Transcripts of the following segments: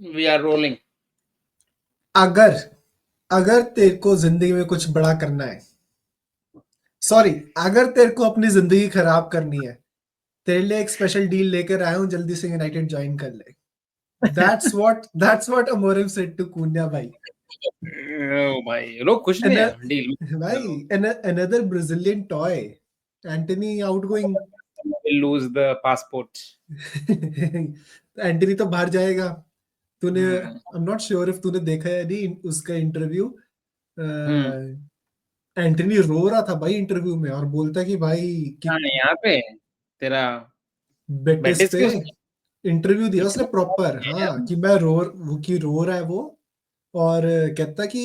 We are rolling. अगर अगर तेरे को जिंदगी में कुछ बड़ा करना है, सॉरी, अगर तेरे को अपनी जिंदगी खराब करनी है, तेरे लिए एक स्पेशल डील लेकर आया हूँ, जल्दी से यूनाइटेड ज्वाइन कर ले। That's what Amorim said to Cunha भाई। ओ भाई लोग खुश नहीं है डील में। भाई another Brazilian toy, Antony outgoing. Will lose the passport. Antony तो बाहर जाएगा। तूने, आई हम्म। एम नॉट श्योर इफ तूने देखा है नहीं उसका इंटरव्यू। हम्म। एंटनी रो रहा था भाई इंटरव्यू में, और बोलता कि भाई कि हाँ यहाँ पे तेरा बेटिस बेटिस पे के उसने इंटरव्यू दिया उसने प्रॉपर, किया हाँ, है। कि मैं वो कि रो रहा है वो। और कहता कि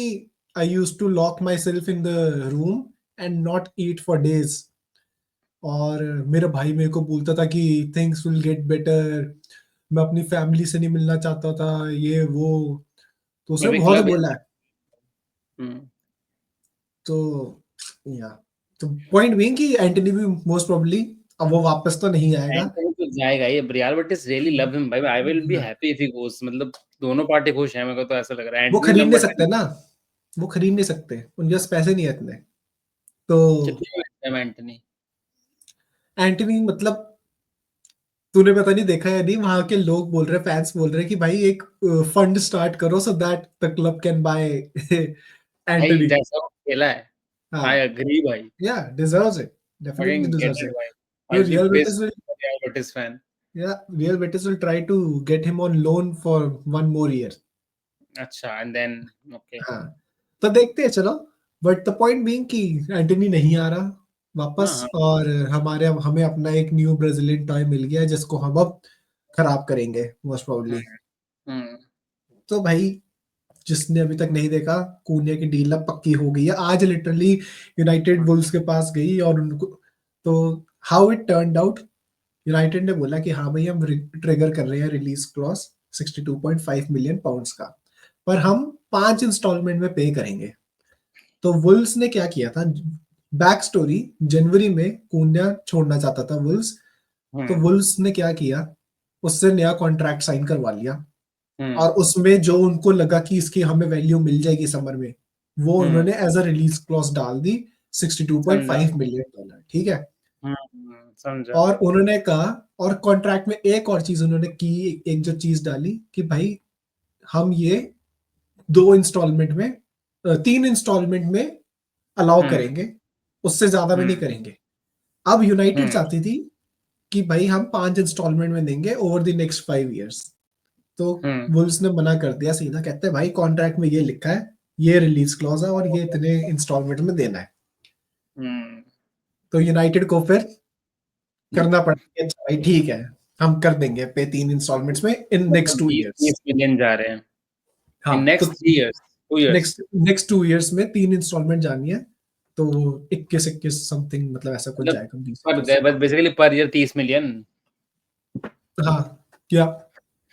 I use to lock myself in the room and not eat for days. और मेरा भाई मेरे को बोलता था कि थिंग्स विल गेट बेटर, मैं अपनी फैमिली से नहीं मिलना चाहता था, ये वो। तो उसने अभी बहुत क्लब है। बोला है। हम्म। तो या तो पॉइंट बीइंग कि एंटनी भी मोस्ट प्रोबेबली अब वो वापस तो नहीं आएगा। एंटोनी तो जाएगा ही। अब Real Betis really love him भाई। I will be happy if he goes. मतलब दोनों पार्टी खुश है, मेरे को तो ऐसा लग रहा है। वो एंटनी खरीद नहीं नंबर सकते 10। ना, वो खरीद नहीं सकते, उनके पास पैसे नहीं है इतने। तो कितने में है एंटनी? एंटनी मतलब, तूने पता नहीं देखा है नहीं, वहां के लोग बोल रहे, फैंस बोल रहे कि भाई एक फंड स्टार्ट करो so that the club can buy भाई एंटनी। जैसा वो खेला है, आई हाँ, एग्री भाई। Yeah deserves it, definitely Fucking get deserves it it. भाई। Yo I'll be Real Betis pissed will, if I'm a Real Betis fan। Yeah Real Betis will try to get him on loan for 1 more year। अच्छा and then okay। हाँ, तो देखते हैं चलो। But the point being कि Antony नहीं आ रहा हाँ वापस, हाँ। और हमें अपना एक न्यू ब्राजीलियन टॉय मिल गया है जिसको हम अब खराब करेंगे मोस्ट प्रोबेबली। हम्म। हम्म। तो भाई, जिसने अभी तक नहीं देखा, कूनिया की डील अब पक्की हो गई है आज लिटरली। यूनाइटेड वुल्स के पास गई और उनको, तो how it turned out, United ने बोला कि हाँ भाई हम ट्रिगर कर रहे हैं रिलीज क्लॉज 62.5 मिलियन पाउंड्स का, पर हम 5 इंस्टॉलमेंट में पे करेंगे। तो वुल्स ने क्या किया था, बैक स्टोरी, जनवरी में कूनिया छोड़ना चाहता था वुल्स। तो हम्म। वुल्स ने क्या किया, उससे नया कॉन्ट्रैक्ट साइन करवा लिया, हम्म। और उसमें जो उनको लगा कि इसकी हमें वैल्यू मिल जाएगी समर में, वो हम्म। उन्होंने एज अ रिलीज क्लॉज डाल दी, समझा। 62.5 मिलियन डॉलर, ठीक है। समझा। और उन्होंने कहा, और कॉन्ट्रैक्ट में एक और चीज उन्होंने की, एक जो चीज डाली कि भाई हम ये 2 इंस्टॉलमेंट में, 3 इंस्टॉलमेंट में अलाउ हम्म। करेंगे, उससे ज्यादा में नहीं हम्म। करेंगे। अब यूनाइटेड हम्म। चाहती थी कि भाई हम 5 इंस्टॉलमेंट में देंगे ओवर द नेक्स्ट 5 इयर्स। तो हम्म। वुल्स ने मना कर दिया सीधा, कहते हैं भाई कॉन्ट्रैक्ट में ये लिखा है, ये रिलीज क्लॉज है और ये इतने इंस्टॉलमेंट में देना है। हम्म। तो यूनाइटेड को फिर करना पड़ा कि अच्छा भाई ठीक है, हम कर देंगे पे 3 इंस्टॉलमेंट्स में इन मतलब नेक्स्ट टू 20 ईयर्स 30 मिलियन जा रहे हैं इन हाँ, तो next 3 years 2 years। Next next 2 years में 3 इंस्टॉलमेंट जानी है। तो 21-21 समथिंग, मतलब ऐसा कुछ मतलब जाएगा, 20 पर 21 बस बेसिकली पर ईयर 30 मिलियन। हाँ, क्या,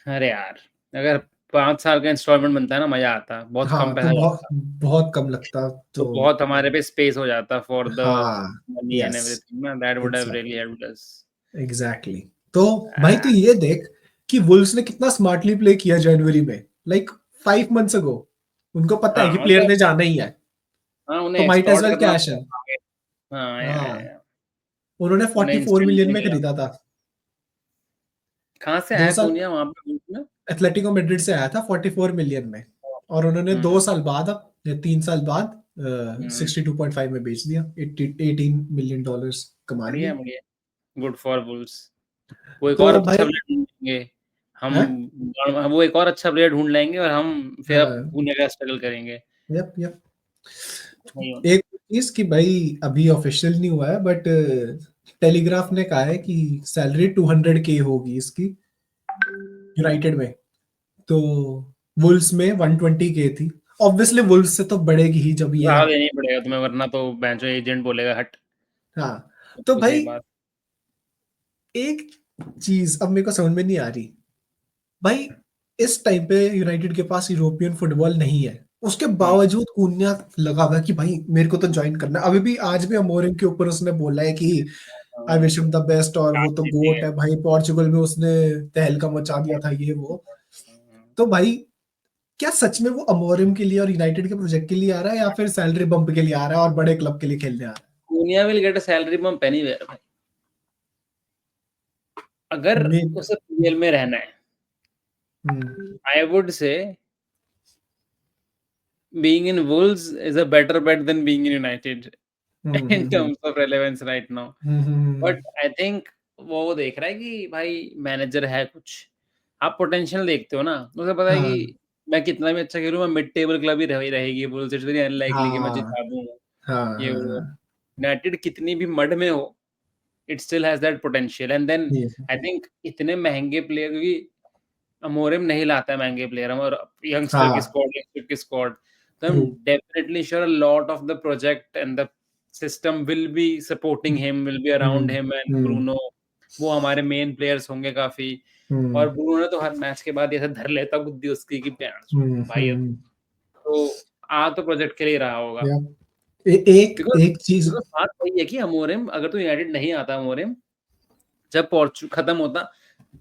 अरे यार, अगर 5 साल का इंस्टॉलमेंट बनता है ना, मजा आता। बहुत कम हाँ, तो पैसा बहुत लगता। बहुत कम लगता तो तो। बहुत हमारे पे स्पेस हो जाता फॉर द हाँ, मनी एंड यस, एवरीथिंग ना। That would have really exactly, helped us. Exactly. तो भाई तो ये देख कि वुल्स ने कितना स्मार्टली प्ले किया जनवरी में, लाइक 5 मंथ्स अगो। उनको पता है हाँ कि प्लेयर मतलब ने जाना ही है, हाँ, तो उन्हें माइट एज एक्सटॉर्ट वेल करना कैश था इन। आगे। हाँ हाँ, या। उन्होंने उन्हें 44 इंस्टेंट मिलियन मिल में गया। खरीदा था। कहाँ से दो आया साल कूनिया वहां पे बीच में? एथलेटिको मैड्रिड से आया था 44 मिलियन में, और उन्होंने हम्म। 2 साल बाद, अब या 3 साल बाद, हम्म। 62.5 में बेच दिया, 18 मिलियन डॉलर्स कमा बढ़िया लिए। बढ़िया। Good for bulls. वो एक और तो अच्छा भाई, प्लेयर ढूंढ लेंगे है, हम। वो एक और अच्छा प्लेयर ढूंढ लेंगे और हम फिर अब हाँ, कूनिया का स्ट्रगल करेंगे। Yup yup. वही होना है। एक चीज कि भाई अभी ऑफिशियल नहीं हुआ है, बट टेलीग्राफ ने कहा है कि सैलरी 200K होगी इसकी यूनाइटेड में। तो वुल्स में 120K थी, ऑब्वियसली वुल्स से तो बढ़ेगी ही जब ये। ज़्यादा देना ही पड़ेगा तुम्हें, वरना तो बेंचो एजेंट बोलेगा हट। हाँ, तो तो सही भाई बात। एक चीज अब मेरे को समझ में नहीं आ रही, भाई इस टाइम पे यूनाइटेड के पास यूरोपियन फुटबॉल नहीं है, उसके हम्म। बावजूद कून्या लगा हुआ है कि भाई मेरे को तो ज्वाइन करना है। अभी भी, आज भी अमोरिम के ऊपर उसने बोला है कि I wish him the best, और वो काश तो जीती गोट है। है भाई, पोर्चुगल में उसने तहलका मचा दिया था, ये वो। तो भाई क्या सच में वो अमोरिम के लिए और यूनाइटेड के प्रोजेक्ट के लिए आ रहा है या फिर सैलरी बम्प के लिए आ रहा है और बड़े क्लब के लिए खेलने आ रहा Cunha will get a salary bump anywhere भाई। अगर है? उसे पीएल में रहना है, I would say being in Wolves is a better bet than being in United in terms of relevance right now. But I think वो देख रहा है कि भाई मैनेजर है कुछ, आप पोटेंशियल देखते हो ना, उसे पता है हाँ, कि मैं कितना भी अच्छा खेलूँ, मैं मिड टेबल क्लब ही रहेगी, वुल्व्स इट्स वेरी अनलाइकली कि मैं हाँ, जिता दूँ, हाँ, ये हाँ, वो। हाँ, यूनाइटेड कितनी भी मड में हो, it still has that potential and then ये आई थिंक इतने महँगे प्लेयर, क्योंकि अमोरिम नहीं लाता है महँगे प्लेयर, और यंगस्टर की हाँ, स्क्वाड, यंगस्टर की स्क्वाड। तो I am true, definitely sure a lot of the project and the system will be supporting him, will be around him and Bruno. वो हमारे मेन प्लेयर्स होंगे काफ़ी, और ब्रूनो ने तो हर मैच के बाद ऐसे धर लेता बुद्धि उसकी कि भाई अब तो आ तो प्रोजेक्ट के लिए रहा होगा। एक बिकॉज़ एक चीज बिकॉज़ बात वही है कि अमोरिम अगर तो यूनाइटेड नहीं आता अमोरिम, जब पोर्चु खत्म होता,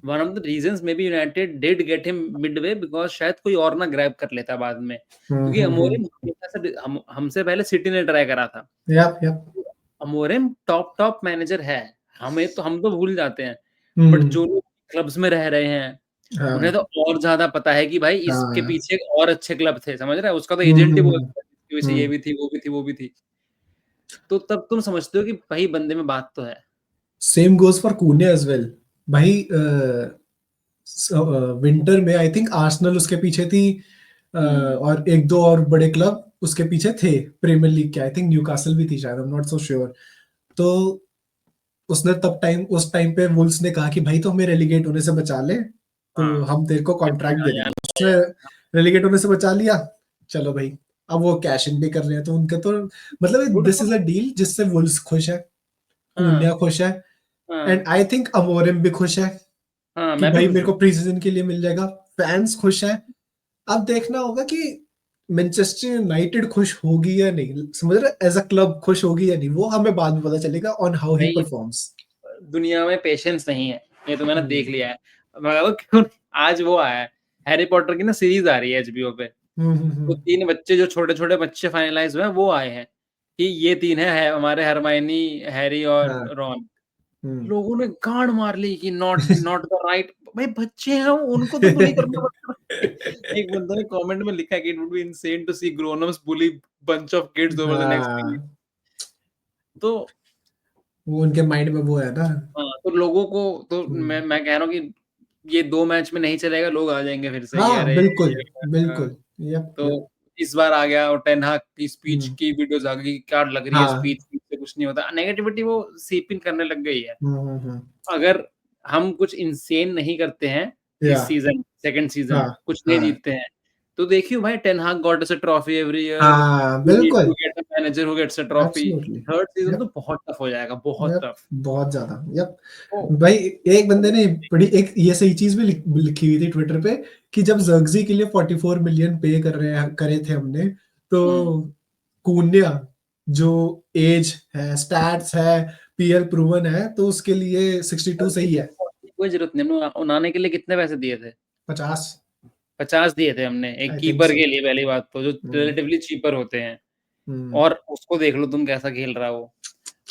one of the reasons may be united did get him Midway because शायद कोई और ना ग्रैब कर लेता बाद में। क्योंकि अमोरिम हमेशा से हमसे पहले सिटी ने ट्राई करा था। Yup yup Amorim top manager है। हम तो भूल जाते हैं। बट जो लोग क्लब्स में रह रहे हैं, उन्हें तो हाँ और ज़्यादा पता है कि भाई इसके हाँ पीछे और अच्छे क्लब थे, समझ रहे हो? उसका तो एजेंट ही बोलता है, इसके पीछे ये हम्म भी थी, वो भी थी, वो भी थी। तो तब तुम समझते हो कि भाई बंदे में बात तो है। Same goes for Cunha as well भाई विंटर में आई थिंक आर्सेनल उसके पीछे थी हुँ, और एक दो और बड़े क्लब उसके पीछे थे प्रीमियर लीग के आई थिंक न्यूकासल भी थी शायद I am not so sure तो उसने तब टाइम उस टाइम पे वुल्स ने कहा कि भाई तो हमें रेलीगेट होने से बचा ले तो हाँ। हम तेरे को कॉन्ट्रैक्ट दे देंगे उसने यार, रेलीगेट होने से बचा लिया चलो भाई अब वो कैश इन भी कर रहे हैं तो उनके तो मतलब good this for is a deal जिससे वुल्स खुश है हाँ, कून्या खुश है हाँ, एंड आई थिंक अमोरिम भी खुश है हाँ, कि मैं भी भाई खुश मेरे हूँ। को प्री सीजन के लिए मिल जाएगा फैंस खुश है अब देखना होगा कि मैनचेस्टर यूनाइटेड खुश होगी या नहीं समझ रहे एज अ क्लब खुश होगी या नहीं वो हमें बाद में पता चलेगा ऑन हाउ ही भाई परफॉर्म्स दुनिया में पेशेंस नहीं है, ये तो मैंने देख लिया है। मतलब क्यों आज वो आया है, हैरी पॉटर की ना सीरीज़ आ रही है एचबीओ पे। तो 3 बच्चे जो छोटे-छोटे बच्चे फाइनलाइज़ हुए हैं वो आए हैं, कि ये 3 है हमारे हरमायनी, हैरी और हाँ रॉन। हम्म लोगों ने गांड मार ली कि नॉट नॉट द राइट, भाई बच्चे हैं वो, उनको तो बुली करना पड़ता है। एक बंदे ने कमेंट में लिखा कि it would be insane to see grown ups bully bunch of kids over the next week. हाँ तो वो उनके माइंड में वो है ना हाँ, तो लोगों को तो हम्म, मैं कह रहा हूँ कि ये 2 मैच में नहीं चलेगा, लोग आ जाएँगे फिर से कि हाँ अरे बिल्कुल ये बिल्कुल यप यप तो इस बार आ गया और टेन हाग की स्पीच हम्म, की वीडियोज़ आ गई, क्या लग रही है हाँ स्पीच, स्पीच से कुछ नहीं होता। नेगेटिविटी वो सीप इन करने लग गई है। हम्म, अगर हम कुछ इंसेन नहीं करते हैं या इस सीज़न, सेकंड सीज़न, हाँ कुछ नहीं हाँ जीतते हैं, तो देखिए भाई Ten Hag got us a trophy every year, हाँ वी नीड बिल्कुल to get a manager who gets a trophy. Absolutely third season तो यप बहुत टफ हो जाएगा, बहुत यप टफ। बहुत ज्यादा यप तो भाई एक बंदे ने बड़ी एक ये सही चीज भी लिखी हुई थी ट्विटर पे कि जब जर्गजी के लिए 44 मिलियन पे कर रहे हैं करे थे हमने तो हुँ, कून्या जो एज है स्टैट्स है पीएल प्रूवन है तो उसके लिए 62 सही है कोई ज़रूरत नहीं, हमने उनाने के लिए कितने पैसे दिए थे? 50 50 दिए थे हमने, एक आई थिंक कीपर सो के लिए पहली बात तो, जो हम्म रिलेटिवली चीपर होते हैं। हम्म और उसको देख लो तुम कैसा खेल रहा है वो।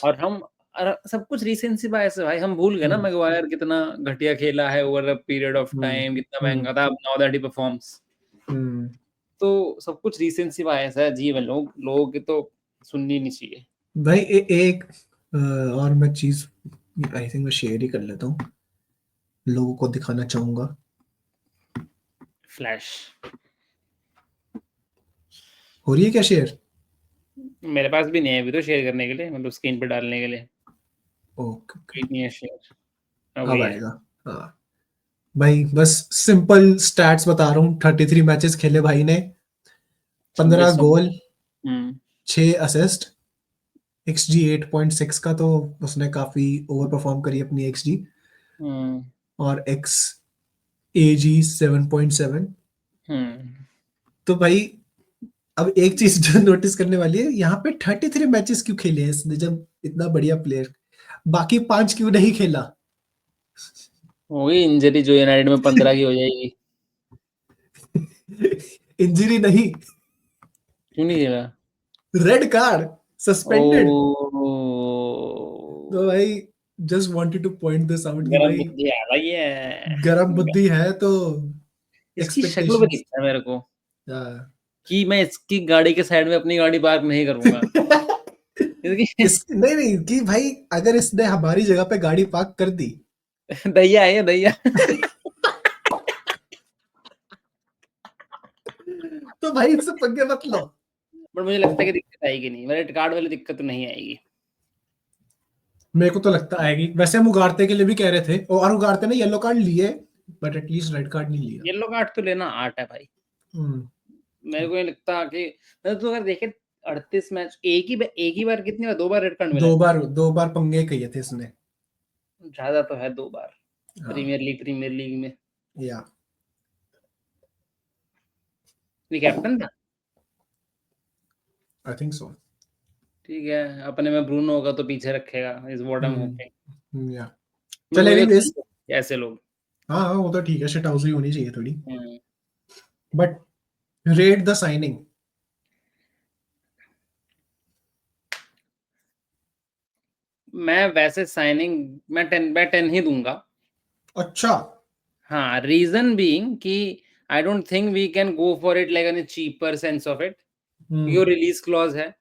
और हम सब कुछ रीसेंसी बायस है भाई, हम भूल गए ना हम्म मैग्वायर कितना घटिया खेला है over a period of hmm time, कितना हम्म महँगा था, नाउ दैट ही परफॉर्म्स। हम्म। तो सब कुछ रीसेंसी बायस है, जीवन लोगों की तो सुननी नहीं चाहिए। भाई एक और मैं चीज आई थिंक मैं शेयर ही कर लेता हूँ लोगों को दिखाना चाहूंगा फ्लैश हो रही है क्या शेयर मेरे पास भी नहीं है अभी तो शेयर करने के लिए, मतलब स्क्रीन पे डालने के लिए। ओके ओके कोई नहीं है शेयर, अब अब वही है। आएगा हाँ भाई बस सिंपल स्टैट्स बता रहा हूँ 33 मैचेस खेले भाई ने 15 26 गोल हुँ, 6 असिस्ट XG 8.6 का तो उसने काफी ओवर परफॉर्म करी अपनी XG हुँ, और एक्स AG 7.7 हुँ। तो भाई अब एक चीज जो नोटिस करने वाली है यहाँ पे 33 मैचेस क्यों खेले हैं इसने जब इतना बढ़िया प्लेयर बाकी 5 क्यों नहीं खेला होगी इंजरी जो यूनाइटेड में 15 की हो जाएगी। इंजरी नहीं, क्यों नहीं खेला? Red card, suspended. तो ओह! भाई just wanted two point this out कि गरम भाई बुद्धि आ गई है। गरम बुद्धि है तो इसकी शक्ल पे एक्सपेक्टेशंस। दिखता है मेरे को हाँ। कि मैं इसकी गाड़ी के साइड में अपनी गाड़ी पार्क नहीं करूँगा। क्योंकि इस नहीं नहीं कि भाई अगर इसने हमारी जगह पे गाड़ी पार्क कर दी दैया है ये दैया। तो भाई इससे पंगे मत लो। बट मुझे लगता है कि दिक्कत आएगी नहीं, रेड कार्ड वाली दिक्कत तो नहीं आएगी। मेरे को तो लगता आएगी, वैसे हम उगारते के लिए भी कह रहे थे और उगारते ने येलो कार्ड लिए, बट एटलीस्ट रेड कार्ड नहीं लिया। येलो कार्ड तो लेना आर्ट है भाई। हम्म। मेरे को नहीं लगता कि मतलब तू अगर देखे 38 मैच एक ही बार कितनी बार 2 बार रेड कार्ड मिला है। 2 बार पंगे कहे थे इसने। ज़्यादा तो है 2 बार हाँ। प्रीमियर लीग में। या ये कैप्टन था। I think so. ठीक है, अपने में ब्रूनो होगा तो पीछे रखेगा इस व्हाट आई एम होपिंग। या बट चल मुझे एनीवेज। लगता है ऐसे लोग। हाँ हाँ वो तो ठीक है, शिट हाउस ही होनी चाहिए थोड़ी। हुँ। But rate the signing. मैं वैसे साइनिंग मैं 10/10 ही दूँगा। अच्छा। हाँ, रीज़न बीइंग कि I don't think we can go for it like in a cheaper sense of it. क्योंकि वो हम्म। रिलीज़ क्लॉज़ है।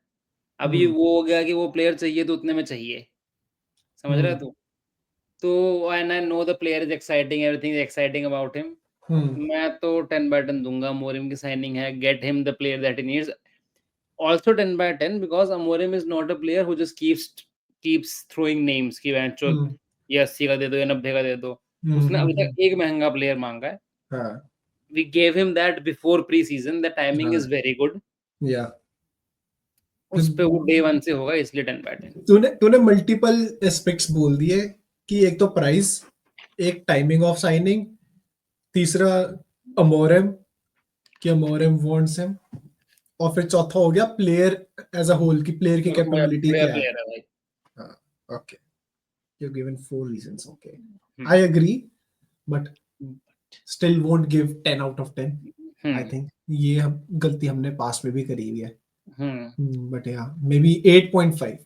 अभी हम्म। वो हो गया कि वो प्लेयर चाहिए तो उतने में चाहिए। समझ रहा है हम्म। तू? तो and I know the player is exciting, everything is exciting about him. Hmm. मैं तो 10/10 दूँगा। अमोरिम की साइनिंग है, get him the player that he needs. Also 10/10 because Amorim is not a player who just keeps throwing names कि बेंचो हम्म। ये 80 का दे दो या 90 का दे दो। उसने अभी हम्म। तक एक महँगा प्लेयर माँगा है। हाँ। We gave him that before pre-season, the timing is हाँ। very good। या उस पे वो डे 1 से होगा इसलिए 10/10। तूने तूने मल्टीपल एस्पेक्ट्स बोल दिए कि एक तो प्राइस, एक टाइमिंग ऑफ साइनिंग, तीसरा अमोरम कि अमोरम वांट्स हिम, और फिर चौथा हो गया प्लेयर एज अ होल की प्लेयर की कैपेबिलिटी बढ़िया क्या है। प्लेयर है भाई। हाँ। Okay, you given 4 reasons. Okay, hmm, I agree, but still won't give 10 out of 10। I hmm, think ये हम गलती हमने पास्ट में भी करी हुई है। हुँ। बट या मे बी 8.5।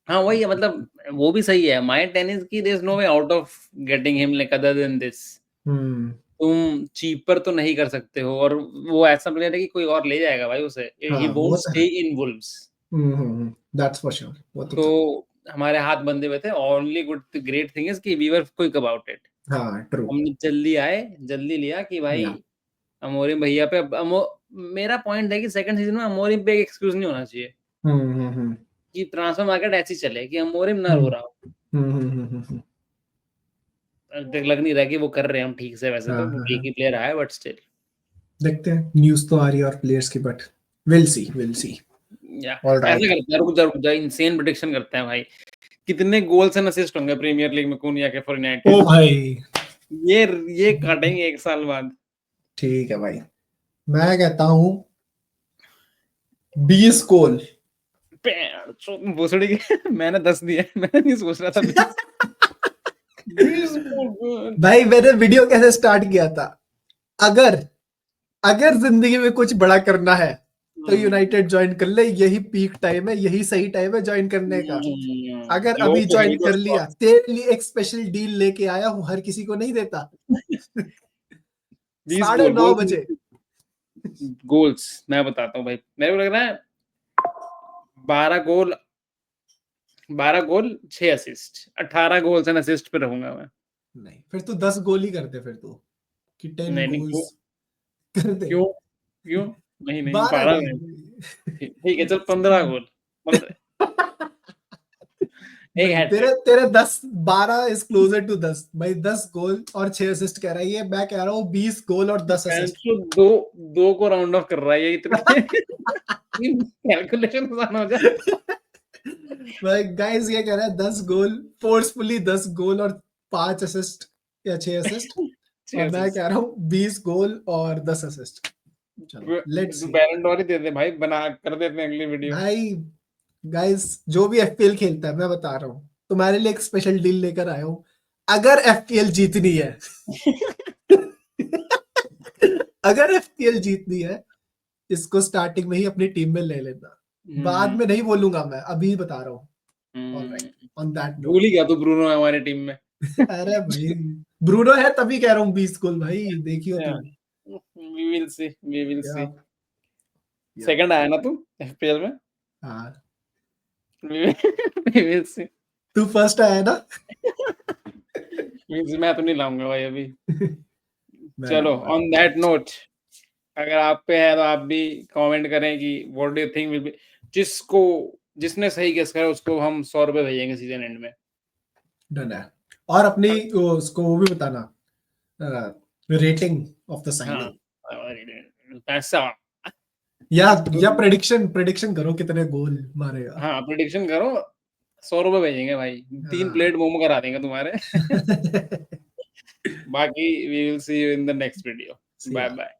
हाँ, वही है मतलब वो भी सही है। माय 10 इज़ कि there is no way out of getting him like other than this. Hmm. तुम चीपर तो नहीं कर सकते हो और वो ऐसा प्लेयर है कि कोई और ले जाएगा भाई उसे। ही हाँ वोंट वो तो स्टे है। In Wolves. That's for sure, वो तो तो था। हमारे हाथ बंधे हुए थे। Only good great thing is that we were quick about it. हाँ ट्रू। हमने जल्दी आए, जल्दी लिया कि भाई या अमोरिम भैया पे अब मेरा पॉइंट है कि सेकंड सीज़न में अमोरिम पे एक एक्सक्यूज़ नहीं होना चाहिए हम्म। कि ट्रांसफर मार्केट ऐसे ही चले कि अमोरिम ना रो हम्म। रहा हो। हम्म। अब तक लग नहीं रहा कि वो कर रहे हैं हम ठीक से वैसे हाँ तो हाँ एक हाँ, ही प्लेयर आया बट स्टिल। देखते हैं, न्यूज़ तो आ रही है और प्लेयर्स की, बट विल सी। या ऐसे ऑलराइट। करते हैं रुक जा इंसेन प्रेडिक्शन करते हैं भाई। कितने गोल्स एंड असिस्ट होंगे प्रीमियर लीग में कुनिया के फॉर ओ यूनाइटेड? भाई, ये काटेंगे 1 साल बाद। ठीक है भाई, मैं कहता हूँ 20 गोल। भोसड़ी के मैंने 10 दिए। मैं नहीं सोच रहा था 20। 20 गोल। भाई मैंने वीडियो कैसे स्टार्ट किया था, अगर अगर जिंदगी में कुछ बड़ा करना है तो यूनाइटेड ज्वाइन कर ले, यही पीक टाइम है, यही सही टाइम है ज्वाइन करने का। अगर लो अभी तो ज्वाइन हीगो कर लिया, स्टॉक्स। तेरे लिए एक स्पेशल डील लेके आया हूँ, हर किसी को नहीं देता। 20 गोल 9:30 बजे। गोल्स मैं बताता हूँ भाई मेरे को लग रहा है 12 गोल 12 गोल 6 असिस्ट 18 गोल्स एंड असिस्ट पे रहूंगा मैं। नहीं, फिर तू 10 गोल ही कर दे, फिर तू कि 10 नहीं नहीं गोल्स क्यों कर दे। क्यों क्यों नहीं नहीं 12 12 गोल। नहीं। ठीक है चल 15 गोल 15 एक नहीं, हैट्रिक। तेरे तेरे 10, 12 इज क्लोजर टू 10 भाई। 10 गोल और 6 असिस्ट कह रहा है ये, मैं कह रहा हूँ 20 गोल और 10 असिस्ट। पैंसो दो दो को राउंड ऑफ कर रहा है ये इतने कैलकुलेशन आसान हो जाए। भाई गाइस ये कह रहा है 10 गोल, फोर्सफुली 10 गोल और 5 असिस्ट या 6 असिस्ट। और मैं कह रहा हूँ 20 गोल और 10 असिस्ट। चलो लेट्स सी। बैलन डोर ही दे दे भाई बना कर देते हैं अगली वीडियो। भाई गाइस जो भी एफपीएल खेलता है, मैं बता रहा हूँ तुम्हारे लिए एक स्पेशल डील लेकर आया हूँ। अगर एफपीएल जीतनी है अगर एफपीएल जीतनी है, इसको स्टार्टिंग में ही अपनी टीम में ले लेना। बाद में नहीं बोलूंगा मैं, अभी बता रहा हूँ। Alright, on that note. भूल ही गया तू ब्रूनो है हमारी टीम में। अरे भाई, ब्रूनो है तभी कह रहा हूँ 20 गोल भाई, देखियो तू। We will see, we will see. Yeah second आया ना तू एफपीएल में? हाँ, वी विल सी। तू फर्स्ट आया ना। मींस मैं तो नहीं लाऊंगा भाई अभी। मैं चलो लाऊंगा। ऑन दैट नोट, अगर आप पे है तो आप भी कमेंट करें कि what do you think will be, जिसने सही गेस करा उसको हम 100 रुपए भेजेंगे सीजन एंड में। डन है। और अपनी उसको वो भी बताना, रेटिंग ऑफ द हाँ, साइनिंग। पैसा। या प्रेडिक्शन प्रेडिक्शन करो कितने गोल मारेगा। हाँ, प्रेडिक्शन करो, 100 रुपए भेजेंगे भाई, 3 हाँ। प्लेट मोमो करा देंगे तुम्हारे। बाकी we will see you in the next video. See bye ya. Bye.